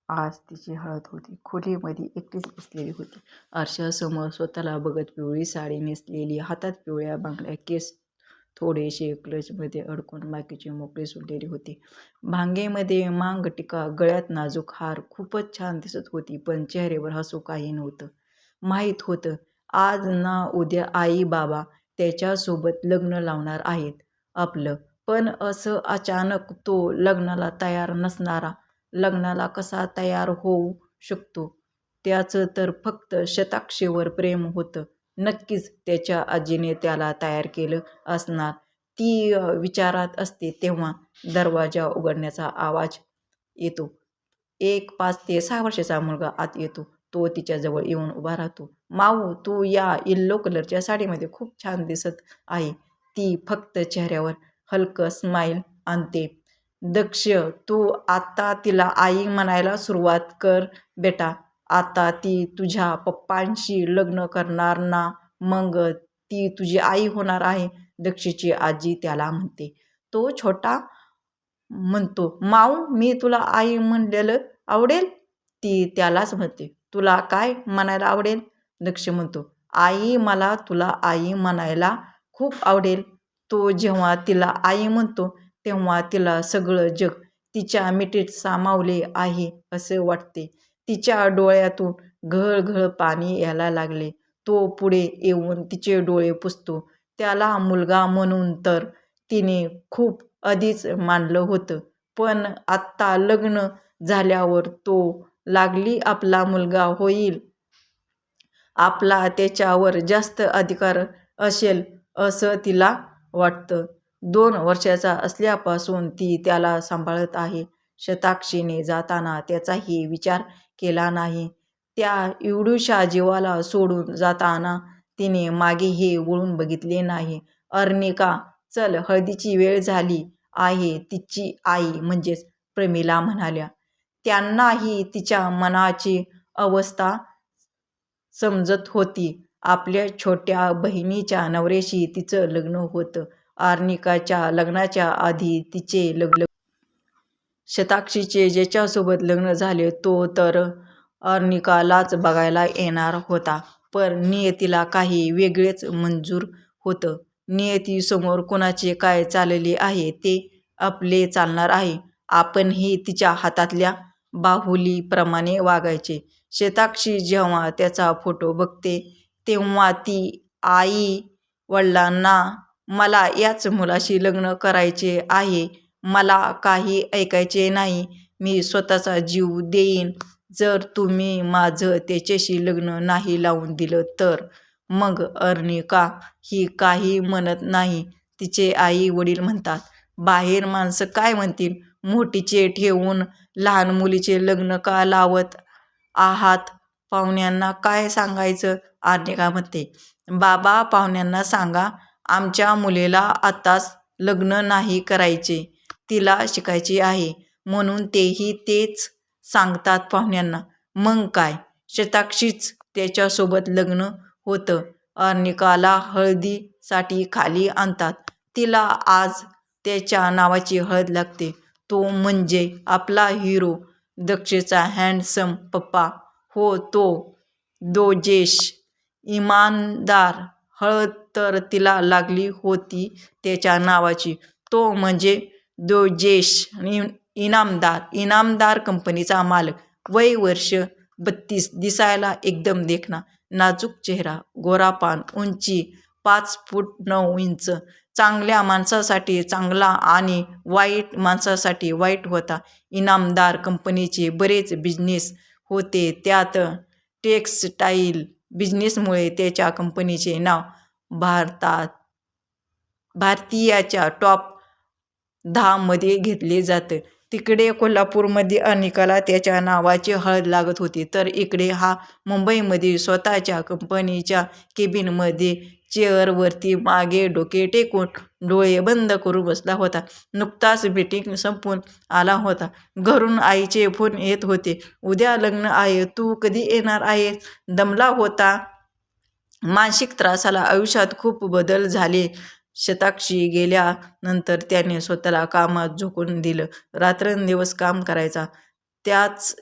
आज तिची हळद होती. खोलीमध्ये एकटीच बसलेली होती. आरशासमोर स्वतःला बघत पिवळी साडी नेसलेली, हातात पिवळ्या बांगड्या, केस थोडेसे क्लचमध्ये अडकून बाकीचे मोकळे सोडलेले होते. भांगेमध्ये मांगटिका, गळ्यात नाजूक हार खूपच छान दिसत होती. पण चेहऱ्यावर हसू काही नव्हतं. माहीत होतं आज ना उद्या आई बाबा त्याच्यासोबत लग्न लावणार आहेत आपलं. पण असं अचानक तो लग्नाला तयार नसणारा लग्नाला कसा तयार होऊ शकतो? त्याचं तर फक्त शताक्षीवर प्रेम होतं. नक्कीच त्याच्या आजीने त्याला तयार केलं असणार. ती विचारात असते तेव्हा दरवाजा उघडण्याचा आवाज येतो. एक 5 ते 6 वर्षाचा मुलगा आत येतो. तो तिच्याजवळ येऊन उभा राहतो. "माऊ, तू या येल्लो कलरच्या साडीमध्ये खूप छान दिसत आहे." ती फक्त चेहऱ्यावर हलकं स्माईल आणते. "दक्ष, तू आता तिला आई म्हणायला सुरुवात कर बेटा. आता ती तुझ्या पप्पांशी लग्न करणार ना, मग ती तुझी आई होणार आहे." दक्षची आजी त्याला म्हणते. तो छोटा म्हणतो, "माऊ, मी तुला आई म्हणलेलं आवडेल?" ती त्यालाच म्हणते, "तुला काय म्हणायला आवडेल?" दक्ष म्हणतो, "आई, मला तुला आई म्हणायला खूप आवडेल." तो जेव्हा तिला आई म्हणतो तेव्हा तिला सगळं जग तिच्या मिठीत सामावले आहे असे वाटते. तिच्या डोळ्यातून घळ पाणी यायला लागले. तो पुढे येऊन तिचे डोळे पुसतो. त्याला मुलगा म्हणून तर तिने खूप आधीच मानलं होतं. पण आत्ता लग्न झाल्यावर तो लागली आपला मुलगा होईल. आपला त्याच्यावर जास्त अधिकार असेल असं तिला वाटतं. 2 वर्षाचा असल्यापासून ती त्याला सांभाळत आहे. शताक्षीने जाताना त्याचाही विचार केला नाही. त्या एवढ्याशा जीवाला सोडून जाताना तिने मागेही वळून बघितले नाही. "अर्निका, चल, हळदीची वेळ झाली आहे," तिची आई म्हणजेच प्रमिला म्हणाल्या. त्यांनाही तिच्या मनाची अवस्था समजत होती. आपल्या छोट्या बहिणीच्या नवऱ्याशी तिचं लग्न होतं. अर्निकाच्या लग्नाच्या आधी तिचे लग्न शताक्षीचे ज्याच्यासोबत लग्न झाले तो तर अर्निकालाच बघायला येणार होता. पण नियतीला काही वेगळेच मंजूर होतं. नियतीसमोर कुणाचे काय चालले आहे ते आपले चालणार आहे. आपणही तिच्या हातातल्या बाहुलीप्रमाणे वागायचे. शताक्षी जेव्हा त्याचा फोटो बघते तेव्हा ती आई वडिलांना, "मला याच मुलाशी लग्न करायचे आहे. मला काही ऐकायचे नाही. मी स्वतःचा जीव देईन जर तुम्ही माझं त्याच्याशी लग्न नाही लावून दिलं तर." मग अर्निका ही काही म्हणत नाही. तिचे आई वडील म्हणतात, "बाहेर माणसं काय म्हणतील? मोठीचे ठेवून लहान मुलीचे लग्न का लावत आहात? पाहुण्यांना काय सांगायचं?" अर्निका म्हणते, "बाबा, पाहुण्यांना सांगा आमच्या मुलीला आताच लग्न नाही करायचे. तिला शिकायची आहे म्हणून तेही तेच सांगतात पाहुण्यांना." मग काय, शताक्षीच त्याच्यासोबत लग्न होतं. अर्निकाला हळदीसाठी खाली आणतात. तिला आज त्याच्या नावाची हळद लागते. तो म्हणजे आपला हिरो, दक्षचा हँडसम पप्पा. हो, तो दोजेश, इमानदार. हळद तर तिला लागली होती त्याच्या नावाची. तो म्हणजे दोजेश इनामदार कंपनीचा मालक. वय वर्ष 32, दिसायला एकदम देखणा, नाजूक चेहरा, गोरापान, उंची 5 फूट 9 इंच. चांगल्या माणसासाठी चांगला आणि वाईट माणसासाठी वाईट होता. इनामदार कंपनीचे बरेच बिझनेस होते, त्यात टेक्सटाईल बिझनेसमुळे त्याच्या कंपनीचे नाव भारतीयाच्या टॉप 10 मध्ये घेतले जातं. तिकडे कोल्हापूरमध्ये अर्निकाला त्याच्या नावाची हळद लागत होती, तर इकडे हा मुंबईमध्ये स्वतःच्या कंपनीच्या केबिनमध्ये चेअरवरती मागे डोके टेकून डोळे बंद करून बसला होता. नुकताच मीटिंग संपून आला होता. घरून आईचे फोन येत होते, "उद्या लग्न आहे, तू कधी येणार आहेस?" दमला होता. मानसिक त्रासाला आयुष्यात खूप बदल झाले. शताक्षी गेल्यानंतर त्याने स्वतःला कामात झोकून दिलं. रात्रंदिवस काम करायचा. त्याच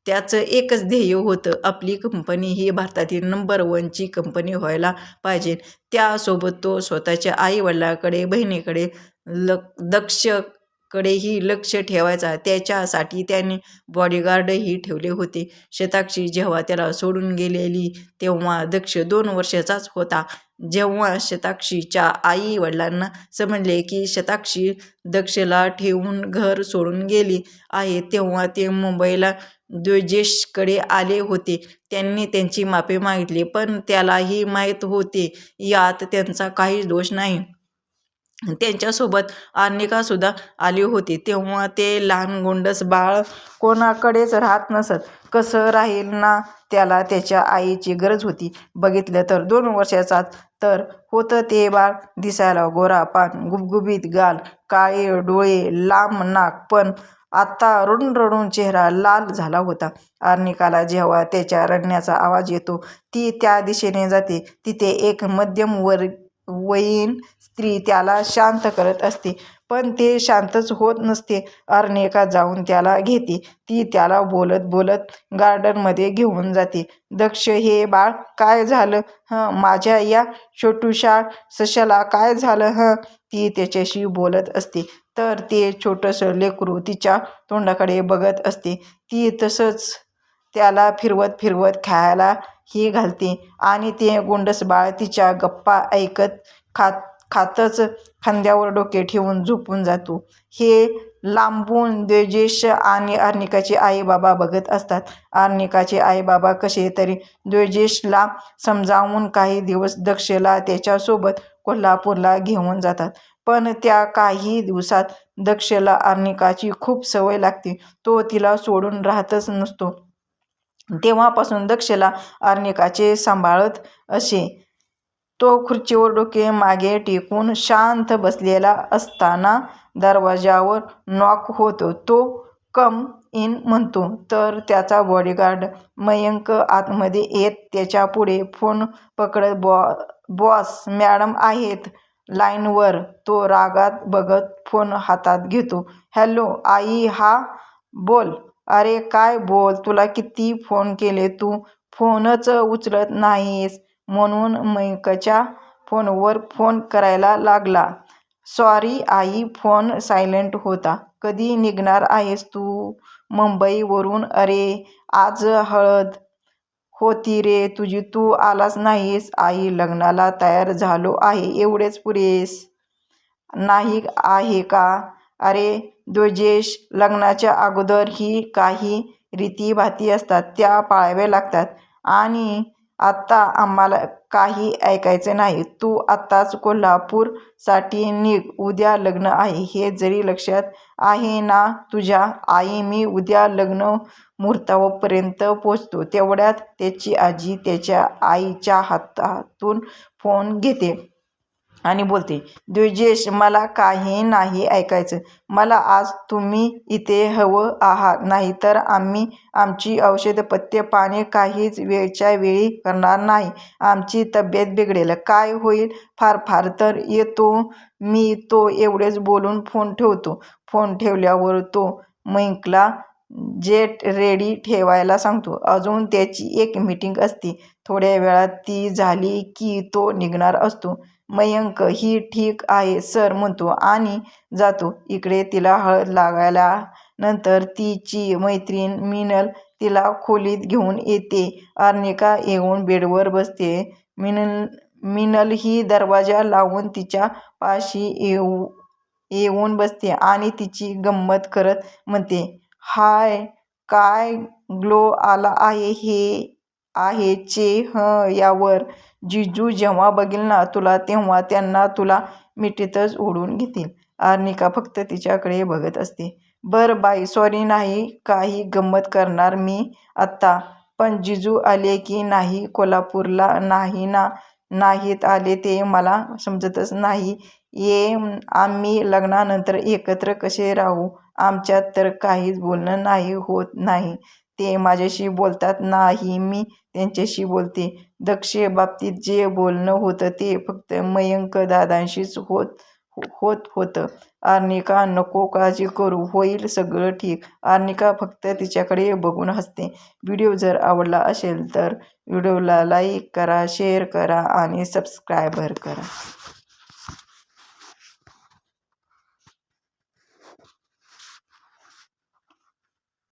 त्याचं एकच ध्येय होतं, आपली कंपनी ही भारतातील नंबर 1ची कंपनी व्हायला पाहिजे. त्यासोबत तो स्वतःच्या आईवडिलांकडे, बहिणीकडे, दक्षकडेही लक्ष ठेवायचा. त्याच्यासाठी त्याने बॉडीगार्डही ठेवले होते. शताक्षी जेव्हा त्याला सोडून गेलेली तेव्हा दक्ष 2 वर्षाचाच होता. जेव्हा शताक्षीच्या आई वडिलांना समजले की शताक्षी दक्षला ठेवून घर सोडून गेली आहे, तेव्हा ते मुंबईला द्विजेशकडे आले होते. त्यांनी त्यांची माफी मागितली, पण त्यालाही माहीत होते यात त्यांचा काहीच दोष नाही. त्यांच्यासोबत अर्निकासुद्धा आली होती. तेव्हा ते लहान गोंडस बाळ कोणाकडेच राहत नसत. कसं राहील ना, त्याला त्याच्या आईची गरज होती. बघितलं तर 2 वर्षाचाच तर होतं ते बाळ. दिसायला गोरापान, गुबगुबीत गाल, काळे डोळे, लांब नाक, पण आता रडून रडून चेहरा लाल झाला होता. अर्निकाला जेव्हा त्याच्या रडण्याचा आवाज येतो, ती त्या दिशेने जाते. तिथे एक मध्यमवयीन स्त्री त्याला शांत करत असते, पण ते शांतच होत नसते. अर्निका जाऊन त्याला घेते. ती त्याला बोलत बोलत गार्डनमध्ये घेऊन जाते. दक्ष, हे बाळ काय झालं माझ्या या छोटूशा सशाला काय झालं ती त्याच्याशी बोलत असते, तर ते छोटंसं लेकरू तिच्या तोंडाकडे बघत असते. ती तसंच त्याला फिरवत फिरवत खायला ही घालते आणि ते गोंडस बाळ तिच्या गप्पा ऐकत खातच खांद्यावर डोके ठेवून झोपून जातो. हे लांबून द्विजेश आणि अर्निकाचे आई बाबा बघत असतात. अर्निकाचे आई बाबा कसे तरी द्विजेशला समजावून काही दिवस दक्षला त्याच्यासोबत कोल्हापूरला घेऊन जातात. पण त्या काही दिवसात दक्षला अर्निकाची खूप सवय लागते. तो तिला सोडून राहतच नसतो. तेव्हापासून दक्षला अर्निकाचे सांभाळत असे. तो खुर्चीवर डोके मागे टेकून शांत बसलेला असताना दरवाजावर नॉक होतो. तो कम इन म्हणतो, तर त्याचा बॉडीगार्ड मयंक आतमध्ये येत त्याच्यापुढे फोन पकडत बॉस मॅडम आहेत लाईनवर. तो रागात बघत फोन हातात घेतो. हॅलो आई, बोल. अरे काय बोल, तुला किती फोन केले, तू फोनच उचलत नाहीस, म्हणून मयंकच्या फोनवर फोन करायला लागला. सॉरी आई, फोन सायलेंट होता. कधी निघणार आहेस तू मुंबईवरून? अरे आज हळद होती रे तुझी, तू आलाच नाहीस. आई, लग्नाला तयार झालो आहे, एवढेच पुरेस नाही आहे का? अरे द्विजेश, लग्नाच्या अगोदर ही काही रीतीभाती असतात, त्या पाळाव्या लागतात. आणि आत्ता आम्हाला काही ऐकायचं नाही. तू आत्ताच कोल्हापूरसाठी निघ, उद्या लग्न आहे, हे जरी लक्षात आहे ना तुझ्या? आई, मी उद्या लग्न मुहूर्तापर्यंत पोचतो. तेवढ्यात त्याची आजी त्याच्या आईच्या हातातून फोन घेते आणि बोलते, द्विजेश, मला काही नाही ऐकायचं. मला आज तुम्ही इथे हवं आहात, नाहीतर आम्ही आमची औषध पथ्य पाणी काहीच वेळच्या वेळी करणार नाही. आमची तब्येत बिघडेल. काय होईल? फार फार तर येतो मी. तो एवढेच बोलून फोन ठेवतो. फोन ठेवल्यावर तो मयंकला जेट रेडी ठेवायला सांगतो. अजून त्याची एक मीटिंग असते. थोड्या वेळात ती झाली की तो निघणार असतो. मयंक ही ठीक आहे सर म्हणतो आणि जातो. इकडे तिला हळद लागायला नंतर तिची मैत्रीण मिनल तिला खोलीत घेऊन येते. अर्निका येऊन बेडवर बसते. मिनल ही दरवाजा लावून तिच्या पाशी येऊन बसते आणि तिची गंमत करत म्हणते, हाय, काय ग्लो आला आहे हे आहे चे यावर. जिजू जेव्हा बघील ना तुला, तेव्हा त्यांना तुला मिठीतच ओढून घेतील. अर्निका फक्त तिच्याकडे बघत असते. बरं बाई, सॉरी, नाही काही गंमत करणार मी आत्ता. पण जिजू आले की नाही कोल्हापूरला? नाही ना. नाहीत आले ते मला समजतच नाही. आम्ही लग्नानंतर एकत्र कसे राहू? आमच्यात तर काहीच बोलणं नाही होत नाही. ते माझ्याशी बोलतात नाही, मी त्यांच्याशी बोलते. दक्ष बाबतीत जे बोलणं होतं ते फक्त मयंक दादांशीच होत होतं. आर्निका नको काळजी करू, होईल सगळं ठीक. आर्निका फक्त तिच्याकडे बघून हसते. व्हिडिओ जर आवडला असेल तर व्हिडिओला लाईक करा, शेअर करा आणि सबस्क्राईब करा.